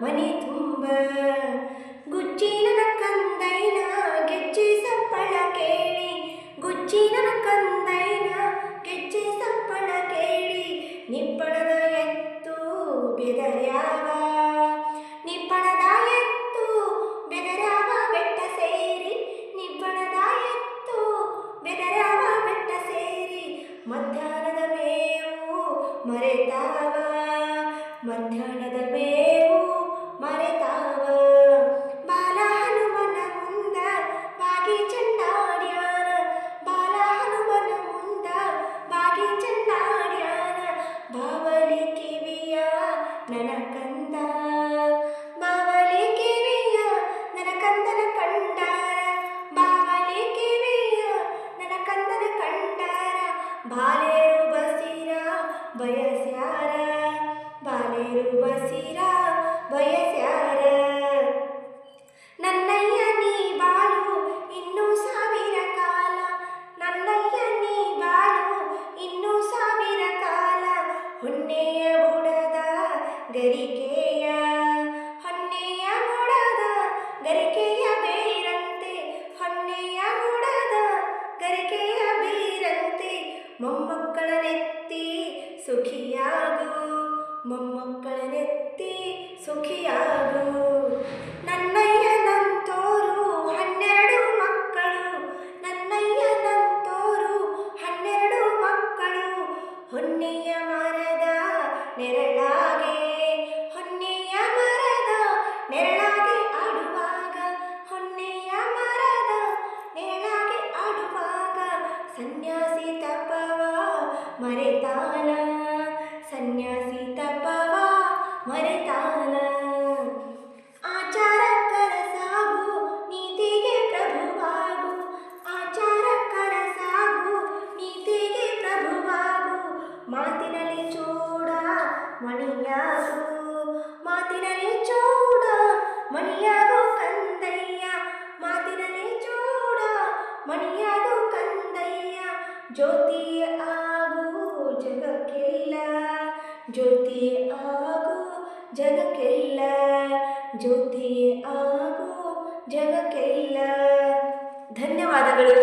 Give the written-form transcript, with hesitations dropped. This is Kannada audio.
ಮನೆ ತುಂಬ ಗುಜ್ಜಿನ ಕಂದೈನ ಗೆಜ್ಜೆ ಸಪ್ಪಳ ಕೇಳಿ ಗುಜ್ಜಿನ ಕಂದೈನ ಗೆಜ್ಜೆ ಸಪ್ಪಳ ಕೇಳಿ ನಿಪ್ಪಣದ ಎತ್ತು ಬೆದರ್ಯಾವ ನಿಪ್ಪಣದ ಎತ್ತು ಬೆದರ್ಯಾವ ಬೆಟ್ಟ ಸೇರಿ ನಿಪ್ಪಣದ ಎತ್ತು ಬೆದರ್ಯಾವ ಬೆಟ್ಟ ಸೇರಿ ಮಧ್ಯಾಹ್ನದ ಮೇವು ಮರೆತಾವ ಮಧ್ಯಾಹ್ನದ ಮೇವು ಮರೆತಾವ ಬಾಲ ಹನುಮನ ಮುಂದ ಬಾಗಿ ಚಂಡಾಡ್ಯಾನ ಬಾಲ ಹನುಮನ ಮುಂದ ಬಾಗಿ ಚಂಡಾಡ್ಯಾನ ಬಾವಲಿ ಕಿವಿಯ ನನ್ನ ಕಂದ ಬಾವಲಿ ಕಿವಿಯ ನನ್ನ ಕಂದನ ಕಂಡಾರ ಬಾವಲಿ ಕಿವಿಯ ನನ್ನ ಕಂದನ ಕಂಡಾರ ಬಾಲೇರು ಬಸಿರ ಬಯಸ್ಯಾರ ಬಾಲೇರು ಬಸಿರ ಬಯಸ್ಯಾರ ನನ್ನಯ್ಯ ನೀ ಬಾಳು ಇನ್ನೂ ಸಾವಿರ ಕಾಲ ನನ್ನಯ್ಯ ನೀ ಬಾಳು ಇನ್ನೂ ಸಾವಿರ ಕಾಲ ಹೊನ್ನೆಯ ಬುಡದ ಗರಿಕೆಯ ಹೊನ್ನೆಯ ಬುಡದ ಗರಿಕೆಯ ಬೇರಂತೆ ಹೊನ್ನೆಯ ಬುಡದ ಗರಿಕೆಯ ಬೇರಂತೆ ಮೊಮ್ಮಕ್ಕಳ ನೆತ್ತಿ ಸುಖಿಯಾಗು ಮೊಮ್ಮಕ್ಕಳ ನೆತ್ತಿ ಸುಖಿಯಾಗು ನನ್ನಯ್ಯನಂತೋರು 12 ಮಕ್ಕಳು ನನ್ನಯ್ಯನಂತೋರು 12 ಮಕ್ಕಳು ಹೊನ್ನೆಯ ಮರದ ನೆರಳಾಗೆ ಹೊನ್ನೆಯ ಮರದ ನೆರಳಾಗೆ ಆಡುವಾಗ ಹೊನ್ನೆಯ ಮರದ ನೆರಳಾಗೆ ಆಡುವಾಗ ಸನ್ಯಾಸಿ ತಪವ ಮರೆತಾನ ಸನ್ಯಾಸಿ ತಪವ ಮರೆತಾನ ಆಚಾರಕ್ಕರ ಸಾಗು ನೀತಿಗೆ ಪ್ರಭುವಾಗು ಆಚಾರಕ್ಕರ ಸಾಗು ನೀತಿಗೆ ಪ್ರಭುವಾಗು ಮಾತಿನಲ್ಲಿ ಚೂಡ ಮಣಿಯಾಗು ಮಾತಿನಲ್ಲಿ ಚೂಡ ಮಣಿಯಾಗು ಕಂದಯ್ಯ ಮಾತಿನಲ್ಲಿ ಚೂಡ ಮಣಿಯಾಗು ಕಂದಯ್ಯ ಜ್ಯೋತಿ ಆಗು ಜಗಕ್ಕೆಲ್ಲ ಜ್ಯೋತಿ ಆಗು ಜಗಕ್ಕೆಲ್ಲ ಜ್ಯೋತಿ ಆಗು ಜಗಕ್ಕೆಲ್ಲ ಧನ್ಯವಾದಗಳು.